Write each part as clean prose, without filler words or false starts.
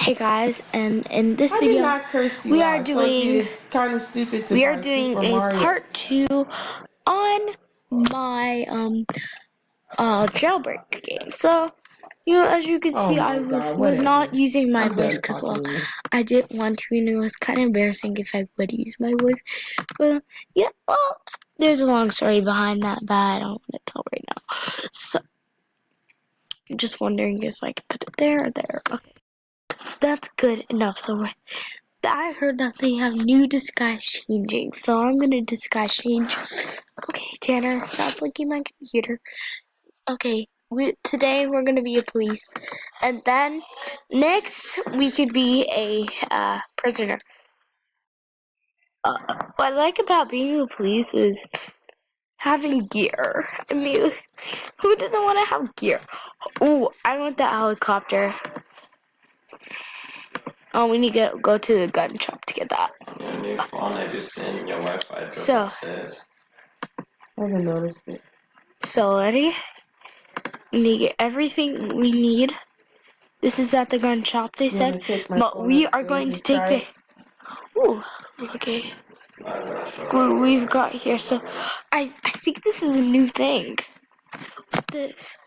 Hey guys, and in this I did video not curse you we out. are I told you doing it's kind of stupid to buy Super a Mario. part 2 on my jailbreak game. So as you can see, I God, was not whatever. using my I'm voice done because talking to you. I didn't want to, and it was kind of embarrassing if I would use my voice. But yeah, well, there's a long story behind that, but I don't want to tell right now. So I'm just wondering if I could put it there or there. Okay, that's good enough. So I heard that they have new disguise changing, so I'm gonna disguise change. Okay, Tanner, stop looking at my computer. Okay, today we're gonna be a police, and then next we could be a prisoner. What I like about being a police is having gear. I mean, who doesn't want to have gear? Ooh, I want the helicopter. Oh, we need to go to the gun shop to get that. Your new phone, I just sent your Wi-Fi So, upstairs. I haven't noticed it. So ready? We need to get everything we need. This is at the gun shop, they said. But we are going to take the... Ooh, okay. Well, we've got here, so... I think this is a new thing. What's this?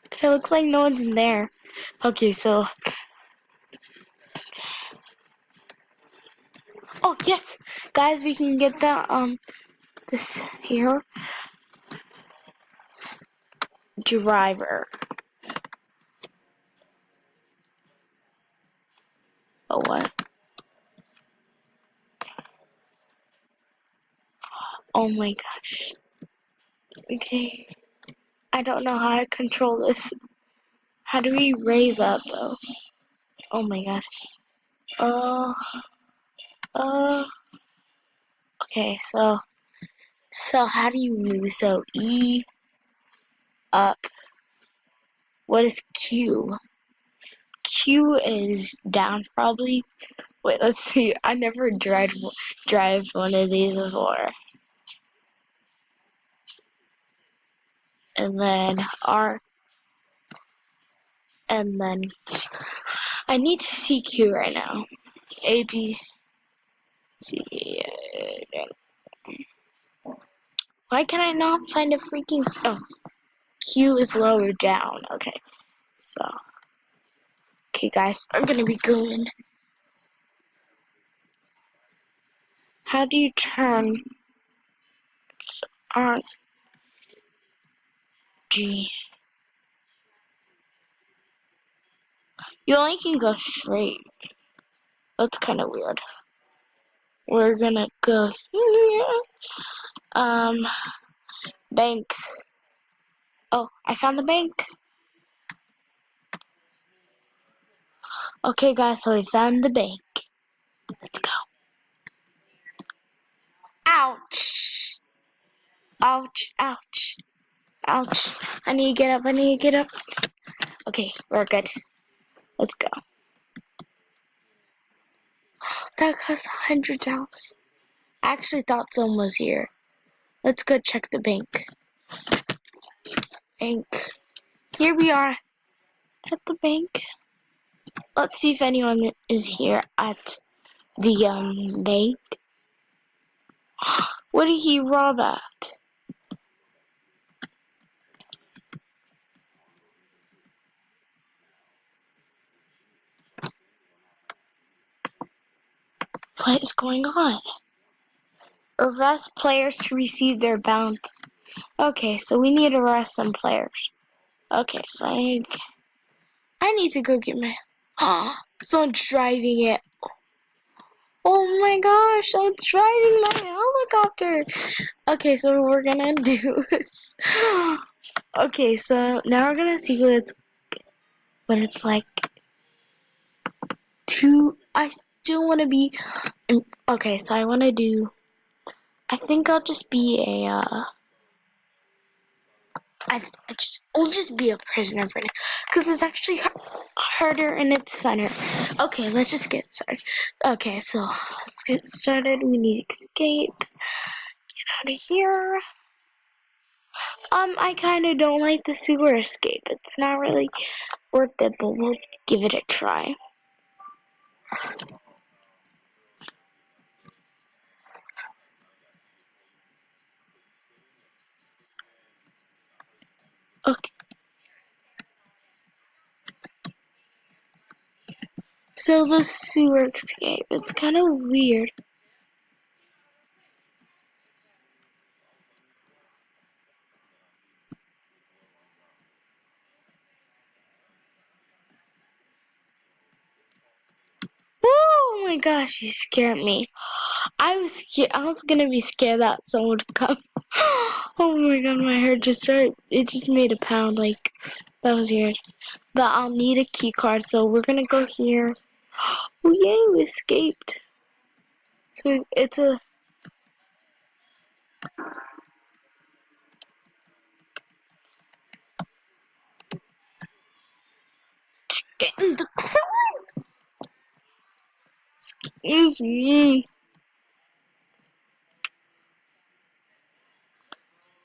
Okay, looks like no one's in there. Okay, so... Oh, yes! Guys, we can get that, this here. Driver. Oh, what? Oh my gosh. Okay. I don't know how to control this. How do we raise up, though? Oh my god. Okay, so how do you move? So E, up. What is Q? Q is down, probably. Wait, let's see. I never drive one of these before. And then R, and then Q. I need to see Q right now. A, B, C. Why can I not find a freaking... Oh, Q is lower down. Okay, so... Okay, guys, I'm gonna be going. How do you turn... R, G... You only can go straight. That's kind of weird. We're gonna go here. Bank. Oh, I found the bank. Okay, guys, so we found the bank. Let's go. Ouch! Ouch, ouch, ouch. I need to get up, Okay, we're good. Let's go. That cost $100. I actually thought someone was here. Let's go check the bank. Bank. Here we are at the bank. Let's see if anyone is here at the bank. What did he rob at? What is going on? Arrest players to receive their bounty. Okay, so we need to arrest some players. Okay, so I need to go get my... Someone's driving it. Oh my gosh, someone's driving my helicopter. Okay, so we're gonna do this. Okay, so now we're gonna see what it's like to... I still want to be... Okay, so I want to do... I think I'll just be I'll just be a prisoner for now, because it's actually harder and it's funner. Okay, let's just get started. Okay, so let's get started. We need to escape. Get out of here. I kind of don't like the sewer escape. It's not really worth it, but we'll give it a try. Okay. So the sewer escape, it's kind of weird. Oh my gosh, you scared me. I was scared. I was gonna be scared that someone would come. Oh my god, my heart just started. It just made a pound. Like that was weird. But I'll need a key card, so we're gonna go here. Oh yay, we escaped. So it's a. Get in the car. Excuse me.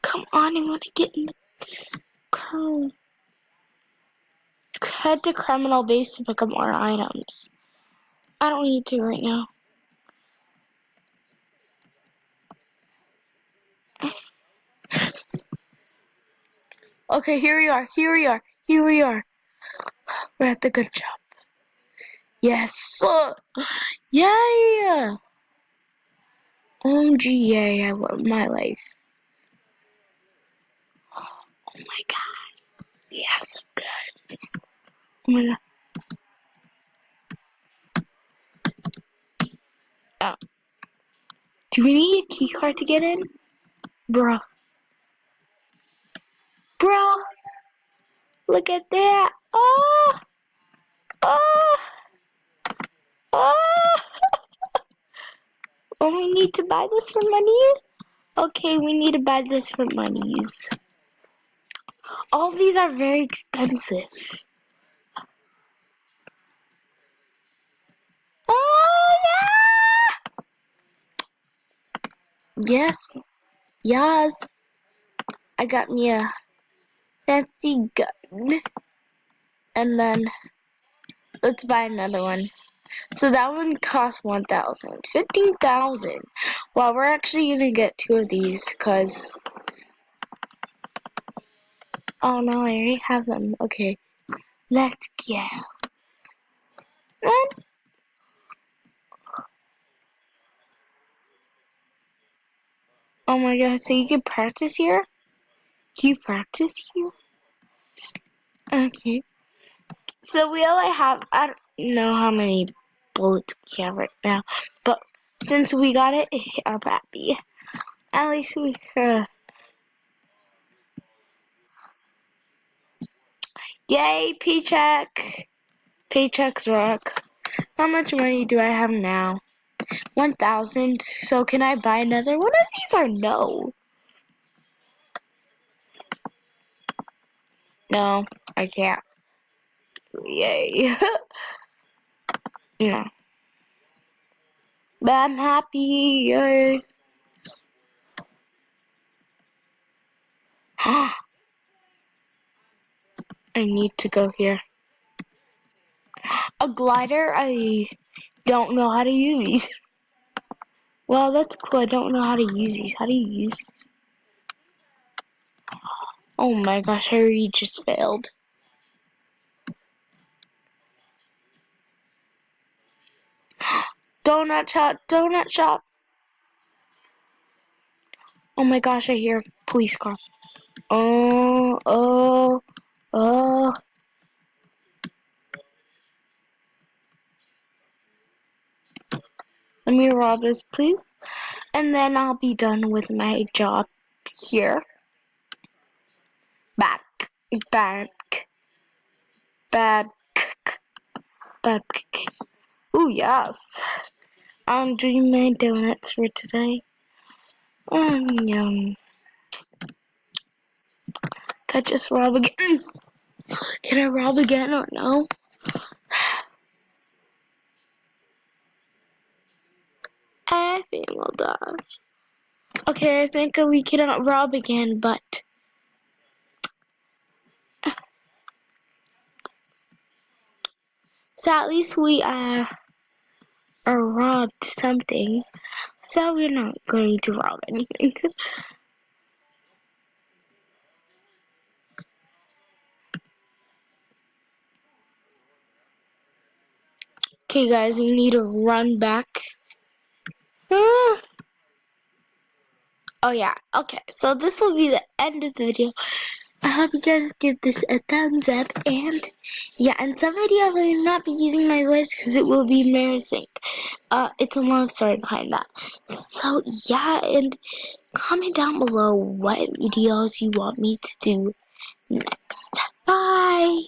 Come on, I want to get in the car. Head to criminal base to pick up more items. I don't need to right now. Okay, here we are. Here we are. Here we are. We're at the good job. Yes, sir. Yeah. OMG, yay, I love my life. Oh my god. We have some guns. Oh my god. Oh. Do we need a key card to get in? Bruh. Bruh. Look at that. Oh. Oh. Oh. Oh, we need to buy this for money? Okay, we need to buy this for monies. All these are very expensive. Oh, yeah! Yes. Yes. I got me a fancy gun. And then, let's buy another one. So that one costs 1,000. 15,000. Well, we're actually gonna get 2 of these, cause... Oh no, I already have them. Okay. Let's go. Run. Oh my god, so you can practice here? Can you practice here? Okay. So we only have, I don't know how many bullets we have right now, but since we got it, I'm happy. At least we, yay, paycheck. Paychecks rock. How much money do I have now? 1,000. So can I buy another one of these or no? No, I can't. Yay. No. But I'm happy. Yay. I need to go here. A glider? I don't know how to use these. Well, that's cool. I don't know how to use these. How do you use these? Oh my gosh, I already just failed. Donut shop, donut shop. Oh my gosh, I hear a police car. Oh, oh, oh. Let me rob this, please. And then I'll be done with my job here. Back, back, back, back. Ooh, yes. I'm doing my donuts for today. Yum. Can I just rob again? Can I rob again or no? I think we'll die. Okay, I think we cannot rob again, but So at least we robbed something. So we're not going to rob anything. Okay, guys, we need to run back. Ah. Oh yeah, okay. So this will be the end of the video. I hope you guys give this a thumbs up, and yeah, in some videos I will not be using my voice because it will be embarrassing. It's a long story behind that. So yeah, and comment down below what videos you want me to do next. Bye!